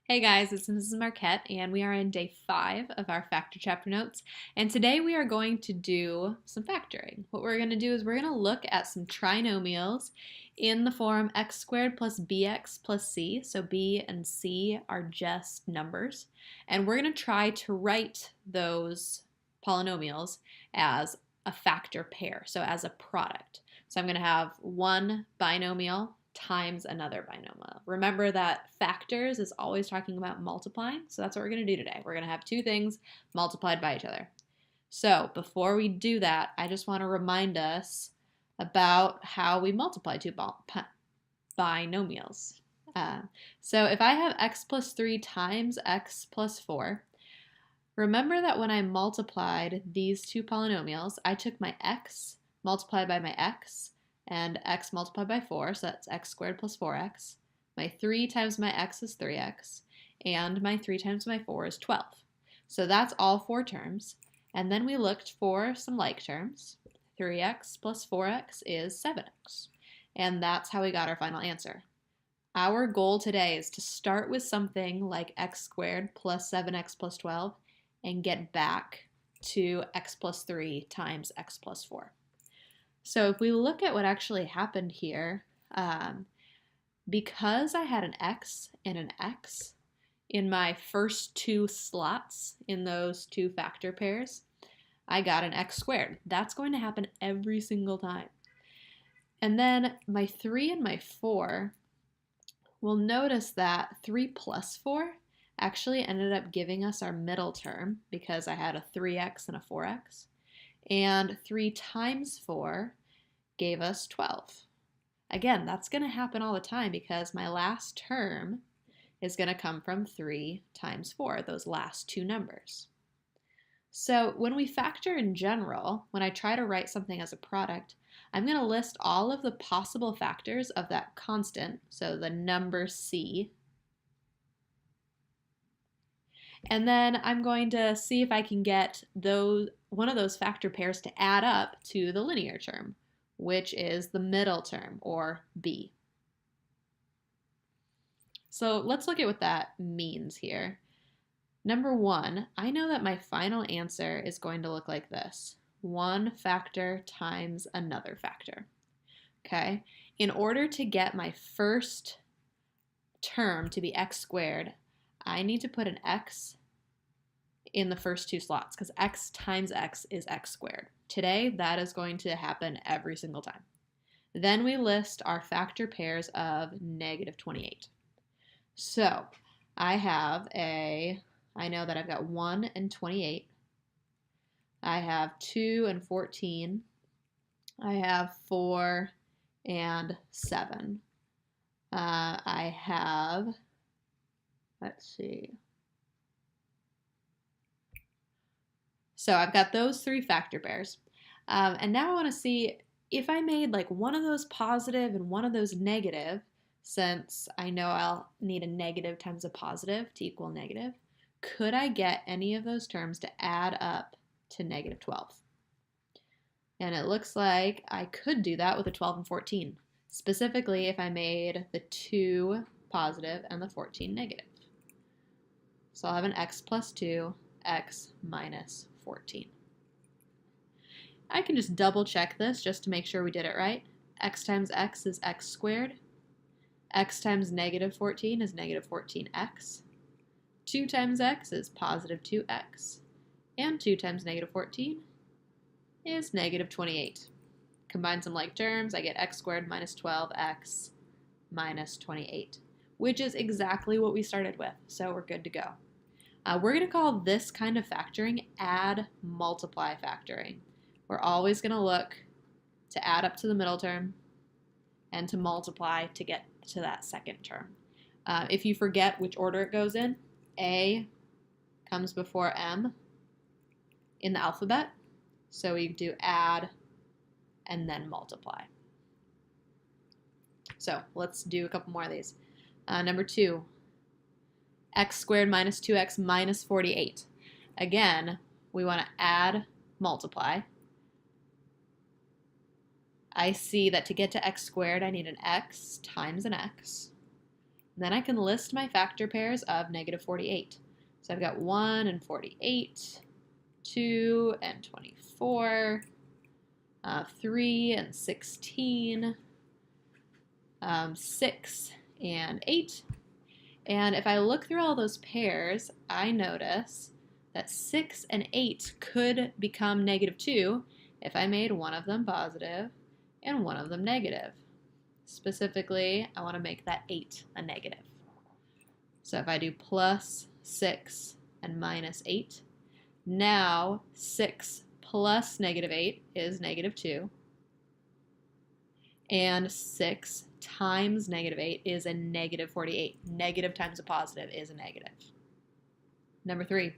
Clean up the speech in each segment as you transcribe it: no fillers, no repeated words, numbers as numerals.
Hey guys, it's Mrs. Marquette, and we are in day 5 of our factor chapter notes. And today we are going to do some factoring. What we're going to do is we're going to look at some trinomials in the form x squared plus bx plus c. So b and c are just numbers. And we're going to try to write those polynomials as a factor pair, so as a product. So I'm going to have one binomial times another binomial. Remember that factors is always talking about multiplying, so that's what we're going to do today. We're going to have two things multiplied by each other. So before we do that, I just want to remind us about how we multiply two binomials. So if I have x plus 3 times x plus 4, remember that when I multiplied these two polynomials, I took my x multiplied by my x, and x multiplied by 4, so that's x squared plus 4x. My 3 times my x is 3x, and my 3 times my 4 is 12. So that's all four terms. And then we looked for some like terms. 3x plus 4x is 7x. And that's how we got our final answer. Our goal today is to start with something like x squared plus 7x plus 12 and get back to x plus 3 times x plus 4. So if we look at what actually happened here, because I had an x and an x in my first two slots in those two factor pairs, I got an x squared. That's going to happen every single time. And then my 3 and my 4, we'll notice that 3 plus 4 actually ended up giving us our middle term because I had a 3x and a 4x. And 3 times 4 gave us 12. Again, that's going to happen all the time because my last term is going to come from 3 times 4, those last two numbers. So when we factor in general, when I try to write something as a product, I'm going to list all of the possible factors of that constant, so the number c, and then I'm going to see if I can get one of those factor pairs to add up to the linear term, which is the middle term, or b. So let's look at what that means here. Number 1, I know that my final answer is going to look like this. One factor times another factor. Okay? In order to get my first term to be x squared, I need to put an x in the first two slots because x times x is x squared. Today, that is going to happen every single time. Then we list our factor pairs of negative 28. So I know that I've got 1 and 28. I have 2 and 14. I have 4 and 7. I have, let's see. So I've got those three factor pairs. And now I want to see if I made like one of those positive and one of those negative, since I know I'll need a negative times a positive to equal negative, could I get any of those terms to add up to negative 12? And it looks like I could do that with a 12 and 14, specifically if I made the 2 positive and the 14 negative. So I'll have an x plus 2, x minus 14. I can just double check this just to make sure we did it right. X times x is x squared. X times negative 14 is negative 14x. 2 times x is positive 2x. And 2 times negative 14 is negative 28. Combine some like terms, I get x squared minus 12x minus 28, which is exactly what we started with, so we're good to go. We're going to call this kind of factoring add multiply factoring. We're always going to look to add up to the middle term and to multiply to get to that second term. If you forget which order it goes in, A comes before M in the alphabet. So we do add and then multiply. So let's do a couple more of these. Number 2, x squared minus 2x minus 48. Again, we want to add, multiply. I see that to get to x squared, I need an x times an x. Then I can list my factor pairs of negative 48. So I've got 1 and 48, 2 and 24, 3 and 16, 6 and 8. And if I look through all those pairs, I notice that 6 and 8 could become negative 2 if I made one of them positive and one of them negative. Specifically, I want to make that 8 a negative. So if I do plus 6 and minus 8, now 6 plus negative 8 is negative 2. And 6 times negative 8 is a negative 48. Negative times a positive is a negative. Number 3,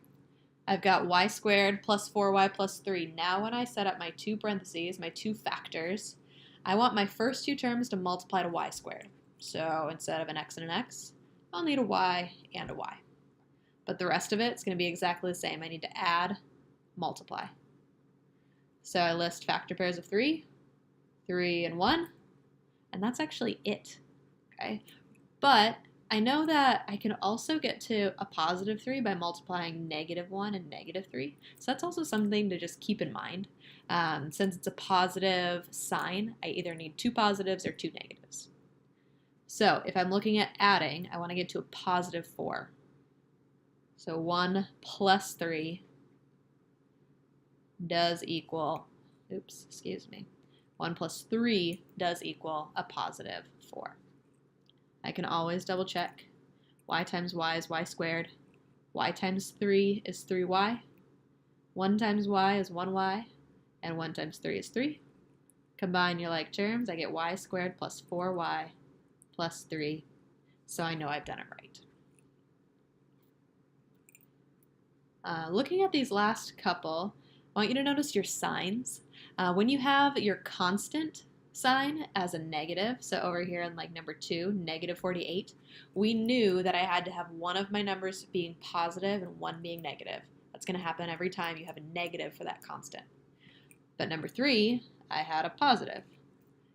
I've got y squared plus 4y plus 3. Now when I set up my two parentheses, my two factors, I want my first two terms to multiply to y squared. So instead of an x and an x, I'll need a y and a y. But the rest of it's going to be exactly the same. I need to add, multiply. So I list factor pairs of 3, 3 and 1, and that's actually it. Okay? But I know that I can also get to a positive 3 by multiplying negative 1 and negative 3. So that's also something to just keep in mind. Since it's a positive sign, I either need two positives or two negatives. So if I'm looking at adding, I want to get to a positive 4. So 1 plus 3 does equal, 1 plus 3 does equal a positive 4. I can always double check. Y times y is y squared. Y times 3 is 3y. 1 times y is 1y. And 1 times 3 is 3. Combine your like terms, I get y squared plus 4y plus 3. So I know I've done it right. Looking at these last couple, I want you to notice your signs. When you have your constant sign as a negative, so over here in like number 2, negative 48, we knew that I had to have one of my numbers being positive and one being negative. That's going to happen every time you have a negative for that constant. But number 3, I had a positive.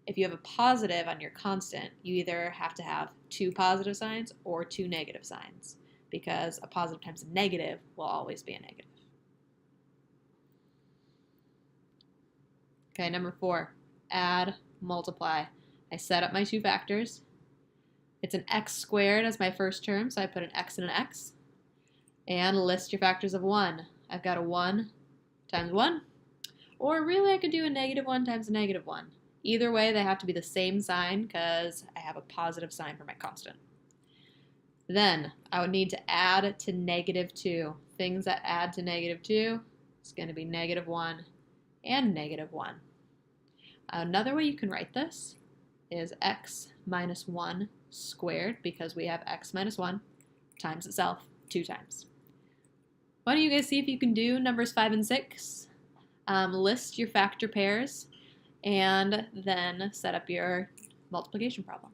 If you have a positive on your constant, you either have to have two positive signs or two negative signs, because a positive times a negative will always be a negative. Okay, number 4, add, multiply. I set up my two factors. It's an x squared as my first term, so I put an x and an x. And list your factors of 1. I've got a 1 times 1. Or really I could do a negative 1 times a negative 1. Either way, they have to be the same sign because I have a positive sign for my constant. Then I would need to add to negative 2. Things that add to negative 2 is going to be negative 1 and negative 1. Another way you can write this is x minus 1 squared, because we have x minus 1 times itself 2 times. Why don't you guys see if you can do numbers 5 and 6? List your factor pairs and then set up your multiplication problem.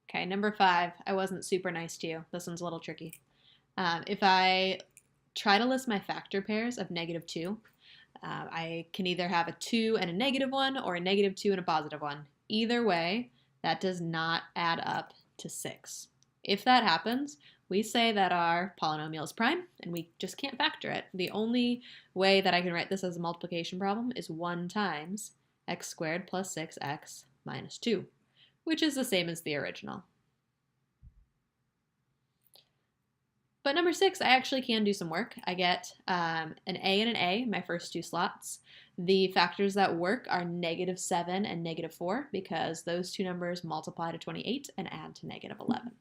Okay, number 5, I wasn't super nice to you. This one's a little tricky. If I try to list my factor pairs of negative 2, I can either have a 2 and a negative 1 or a negative 2 and a positive 1. Either way, that does not add up to 6. If that happens, we say that our polynomial is prime and we just can't factor it. The only way that I can write this as a multiplication problem is 1 times x squared plus 6x minus 2, which is the same as the original. But number 6, I actually can do some work. I get an A and an A, my first two slots. The factors that work are negative 7 and negative 4, because those two numbers multiply to 28 and add to negative 11.